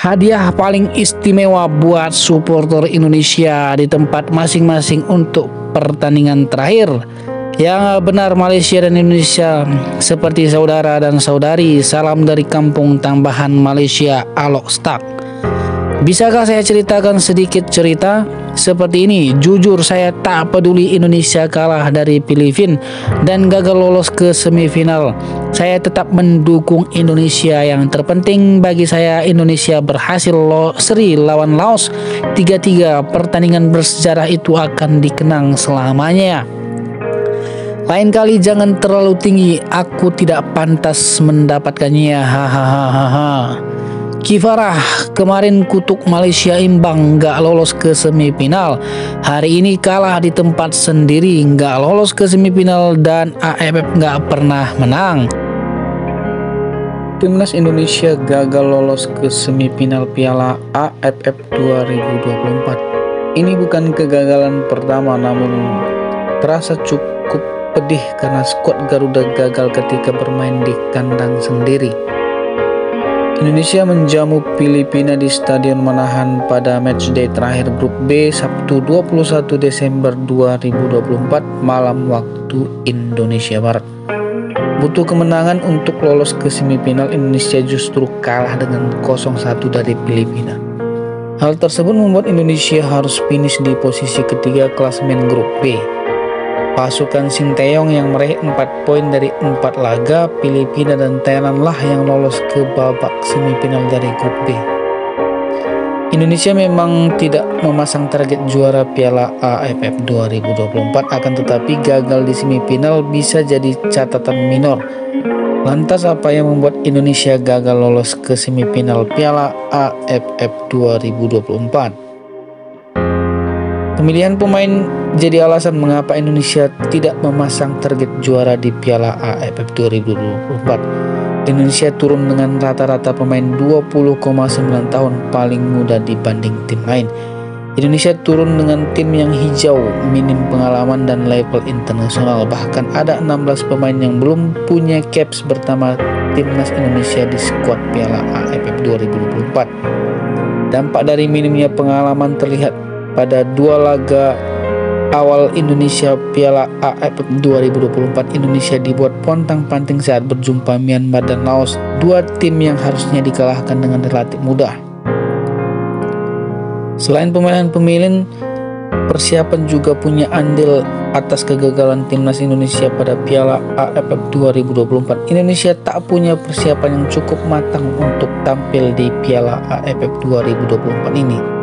hadiah paling istimewa buat supporter Indonesia di tempat masing-masing untuk pertandingan terakhir. Yang benar, Malaysia dan Indonesia seperti saudara dan saudari. Salam dari kampung tambahan Malaysia, Alok Stak. Bisakah saya ceritakan sedikit cerita seperti ini? Jujur saya tak peduli Indonesia kalah dari Filipina dan gagal lolos ke semifinal. Saya tetap mendukung Indonesia. Yang terpenting bagi saya, Indonesia berhasil seri lawan Laos 3-3. Pertandingan bersejarah itu akan dikenang selamanya. Lain kali jangan terlalu tinggi, aku tidak pantas mendapatkannya. Hahaha. Kifarah, kemarin kutuk Malaysia imbang, gak lolos ke semifinal. Hari ini kalah di tempat sendiri, gak lolos ke semifinal, dan AFF gak pernah menang. Timnas Indonesia gagal lolos ke semifinal Piala AFF 2024. Ini bukan kegagalan pertama, namun terasa cukup pedih karena skuad Garuda gagal ketika bermain di kandang sendiri. Indonesia menjamu Filipina di Stadion Manahan pada matchday terakhir grup B Sabtu 21 Desember 2024 malam waktu Indonesia Barat. Butuh kemenangan untuk lolos ke semifinal, Indonesia justru kalah dengan 0-1 dari Filipina. Hal tersebut membuat Indonesia harus finish di posisi ketiga klasemen grup B. Pasukan Sinteyong yang meraih 4 poin dari 4 laga, Filipina dan Thailand lah yang lolos ke babak semifinal dari grup B. Indonesia memang tidak memasang target juara Piala AFF 2024, akan tetapi gagal di semifinal bisa jadi catatan minor. Lantas apa yang membuat Indonesia gagal lolos ke semifinal Piala AFF 2024? Pemilihan pemain jadi alasan mengapa Indonesia tidak memasang target juara di Piala AFF 2024. Indonesia turun dengan rata-rata pemain 20,9 tahun, paling muda dibanding tim lain. Indonesia turun dengan tim yang hijau, minim pengalaman dan level internasional. Bahkan ada 16 pemain yang belum punya caps bersama timnas Indonesia di skuad Piala AFF 2024. Dampak dari minimnya pengalaman terlihat pada 2 laga awal Indonesia Piala AFF 2024. Indonesia dibuat pontang-panting saat berjumpa Myanmar dan Laos, 2 tim yang harusnya dikalahkan dengan relatif mudah. Selain pemilihan, persiapan juga punya andil atas kegagalan timnas Indonesia pada Piala AFF 2024. Indonesia tak punya persiapan yang cukup matang untuk tampil di Piala AFF 2024 ini.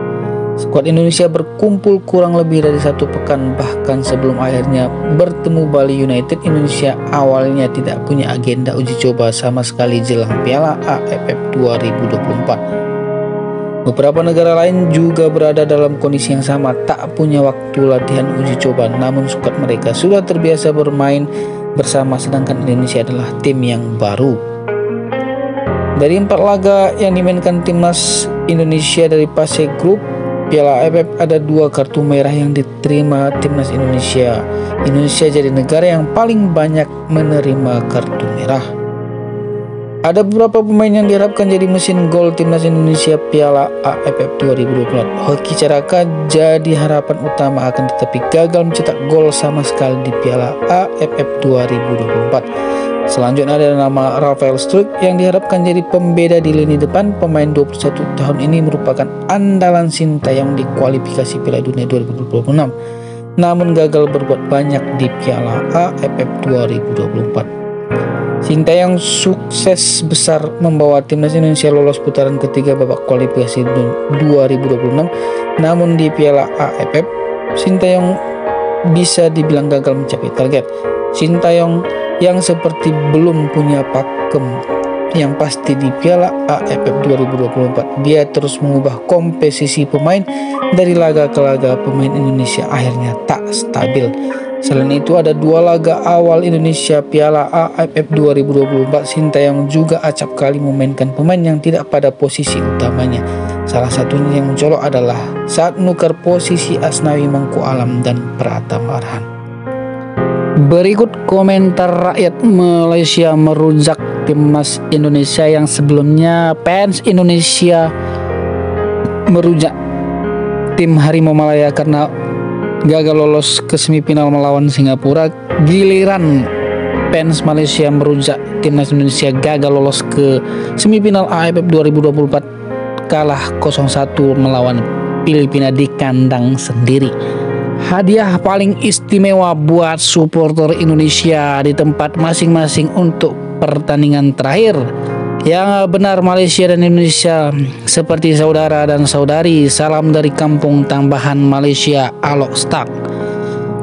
Skuad Indonesia berkumpul kurang lebih dari 1 pekan, bahkan sebelum akhirnya bertemu Bali United. Indonesia awalnya tidak punya agenda uji coba sama sekali jelang Piala AFF 2024. Beberapa negara lain juga berada dalam kondisi yang sama, tak punya waktu latihan uji coba, namun skuad mereka sudah terbiasa bermain bersama, sedangkan Indonesia adalah tim yang baru. Dari 4 laga yang dimainkan timnas Indonesia dari fase grup Piala AFF, ada 2 kartu merah yang diterima timnas Indonesia. Indonesia jadi negara yang paling banyak menerima kartu merah. Ada beberapa pemain yang diharapkan jadi mesin gol timnas Indonesia Piala AFF 2024. Hoki Caraka jadi harapan utama, akan tetapi gagal mencetak gol sama sekali di Piala AFF 2024. Selanjutnya ada nama Rafael Struijk yang diharapkan jadi pembeda di lini depan. Pemain 21 tahun ini merupakan andalan Sinteyong di kualifikasi Piala Dunia 2026, namun gagal berbuat banyak di Piala AFF 2024. Sinteyong sukses besar membawa timnas Indonesia lolos putaran ketiga babak kualifikasi 2026, namun di Piala AFF Sinteyong bisa dibilang gagal mencapai target. Sinteyong yang seperti belum punya pakem yang pasti di Piala AFF 2024. Dia terus mengubah komposisi pemain dari laga ke laga. Pemain Indonesia akhirnya tak stabil. Selain itu, ada 2 laga awal Indonesia Piala AFF 2024. Sinteyong juga acap kali memainkan pemain yang tidak pada posisi utamanya. Salah satunya yang mencolok adalah saat menukar posisi Asnawi Mangku Alam dan Pratama Arhan. Berikut komentar rakyat Malaysia merujak timnas Indonesia yang sebelumnya fans Indonesia merujak tim Harimau Malaya karena gagal lolos ke semifinal melawan Singapura. Giliran fans Malaysia merujak timnas Indonesia gagal lolos ke semifinal AFF 2024, kalah 0-1 melawan Filipina di kandang sendiri. Hadiah paling istimewa buat supporter Indonesia di tempat masing-masing untuk pertandingan terakhir. Yang benar, Malaysia dan Indonesia seperti saudara dan saudari. Salam dari kampung tambahan Malaysia, Alok Stak.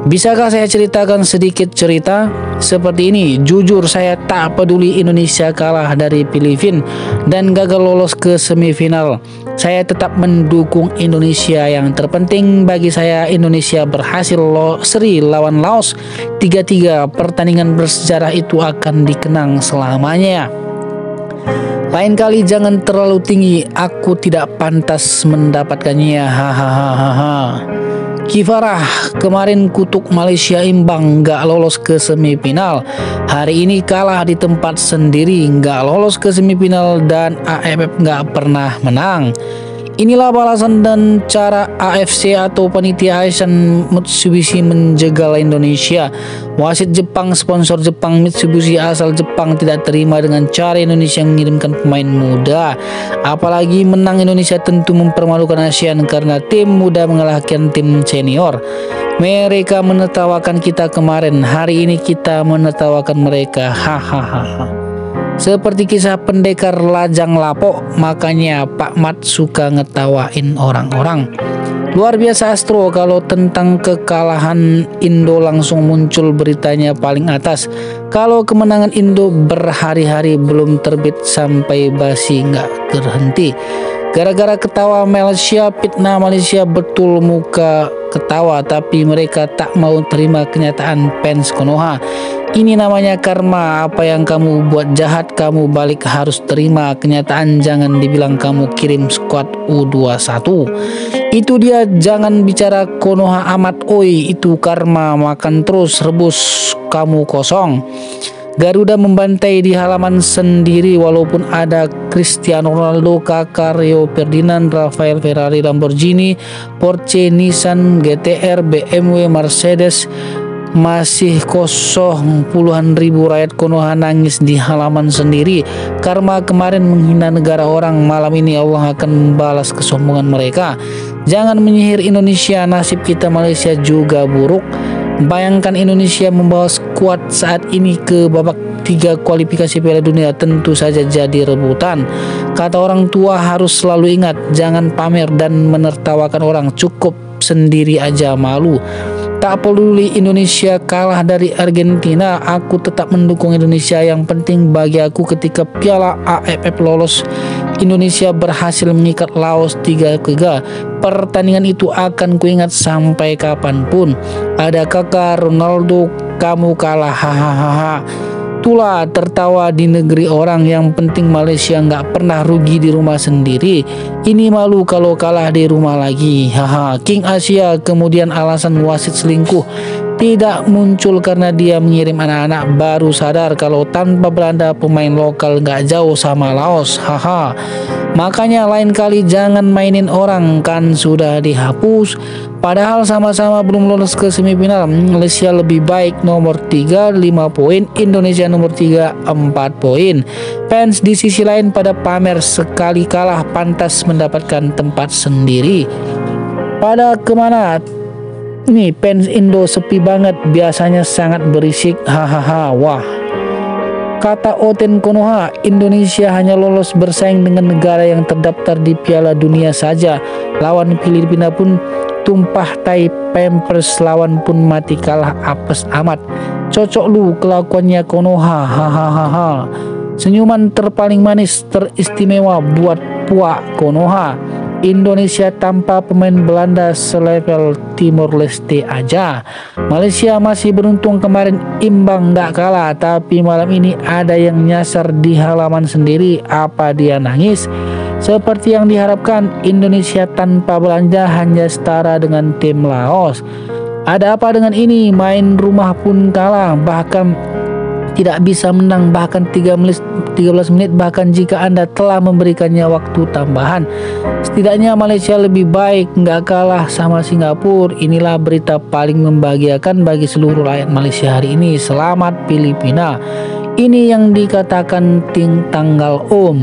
Bisakah saya ceritakan sedikit cerita seperti ini? Jujur saya tak peduli Indonesia kalah dari Filipina dan gagal lolos ke semifinal. Saya tetap mendukung Indonesia. Yang terpenting bagi saya, Indonesia berhasil seri lawan Laos 3-3. Pertandingan bersejarah itu akan dikenang selamanya. Lain kali jangan terlalu tinggi, aku tidak pantas mendapatkannya. Hahaha. Kifarah, kemarin kutuk Malaysia imbang, gak lolos ke semifinal. Hari ini kalah di tempat sendiri, gak lolos ke semifinal, dan AFF gak pernah menang. Inilah balasan dan cara AFC atau Panitia Asian Mitsubishi menjegal Indonesia. Wasit Jepang, sponsor Jepang, Mitsubishi asal Jepang tidak terima dengan cara Indonesia mengirimkan pemain muda. Apalagi menang Indonesia tentu mempermalukan ASEAN karena tim muda mengalahkan tim senior. Mereka menertawakan kita kemarin, hari ini kita menertawakan mereka. Hahaha. Seperti kisah pendekar Lajang Lapok, makanya Pak Mat suka ngetawain orang-orang. Luar biasa Astro, kalau tentang kekalahan Indo langsung muncul beritanya paling atas. Kalau kemenangan Indo berhari-hari belum terbit sampai basi nggak terhenti. Gara-gara ketawa Malaysia, fitnah Malaysia, betul muka ketawa, tapi mereka tak mau terima kenyataan fans Konoha. Ini namanya karma, apa yang kamu buat jahat kamu balik harus terima kenyataan. Jangan dibilang kamu kirim skuad U21. Itu dia, jangan bicara Konoha amat oi, itu karma, makan terus rebus kamu kosong. Garuda membantai di halaman sendiri walaupun ada Cristiano Ronaldo, Kakak, Rio Ferdinand, Rafael, Ferrari, Lamborghini, Porsche, Nissan, GTR, BMW, Mercedes. Masih kosong, puluhan ribu rakyat Konoha nangis di halaman sendiri. Karma kemarin menghina negara orang, malam ini Allah akan membalas kesombongan mereka. Jangan menyihir Indonesia, nasib kita Malaysia juga buruk. Bayangkan Indonesia membawa skuad saat ini ke babak 3 kualifikasi Piala Dunia, tentu saja jadi rebutan. Kata orang tua harus selalu ingat, jangan pamer dan menertawakan orang, cukup sendiri aja malu. Tak peduli Indonesia kalah dari Argentina, aku tetap mendukung Indonesia. Yang penting bagi aku ketika Piala AFF lolos, Indonesia berhasil mengikat Laos 3-3. Pertandingan itu akan kuingat sampai kapanpun. Ada Kakak, Ronaldo, kamu kalah, hahaha. Itulah tertawa di negeri orang. Yang penting Malaysia nggak pernah rugi di rumah sendiri. Ini malu kalau kalah di rumah lagi. Haha. King Asia kemudian alasan wasit selingkuh tidak muncul karena dia mengirim anak-anak, baru sadar kalau tanpa Belanda pemain lokal nggak jauh sama Laos. Haha. Makanya lain kali jangan mainin orang, kan sudah dihapus. Padahal sama-sama belum lolos ke semifinal. Malaysia lebih baik nomor 3 5 poin, Indonesia nomor 3 4 poin. Fans di sisi lain pada pamer, sekali kalah pantas mendapatkan tempat sendiri. Pada kemana? Nih fans Indo sepi banget, biasanya sangat berisik. Hahaha. Wah. Kata Oten Konoha, Indonesia hanya lolos bersaing dengan negara yang terdaftar di Piala Dunia saja. Lawan Filipina pun tumpah tai Pampers, lawan pun mati kalah apes amat. Cocok lu kelakuannya Konoha. Hahaha. Senyuman terpaling manis teristimewa buat Puak Konoha. Indonesia tanpa pemain Belanda selevel Timor Leste aja. Malaysia masih beruntung kemarin imbang gak kalah, tapi malam ini ada yang nyasar di halaman sendiri. Apa dia nangis? Seperti yang diharapkan, Indonesia tanpa Belanda hanya setara dengan tim Laos. Ada apa dengan ini? Main rumah pun kalah, bahkan tidak bisa menang bahkan 13 menit bahkan jika Anda telah memberikannya waktu tambahan. Setidaknya Malaysia lebih baik, nggak kalah sama Singapura. Inilah berita paling membahagiakan bagi seluruh rakyat Malaysia hari ini. Selamat Filipina. Ini yang dikatakan tanggal Om.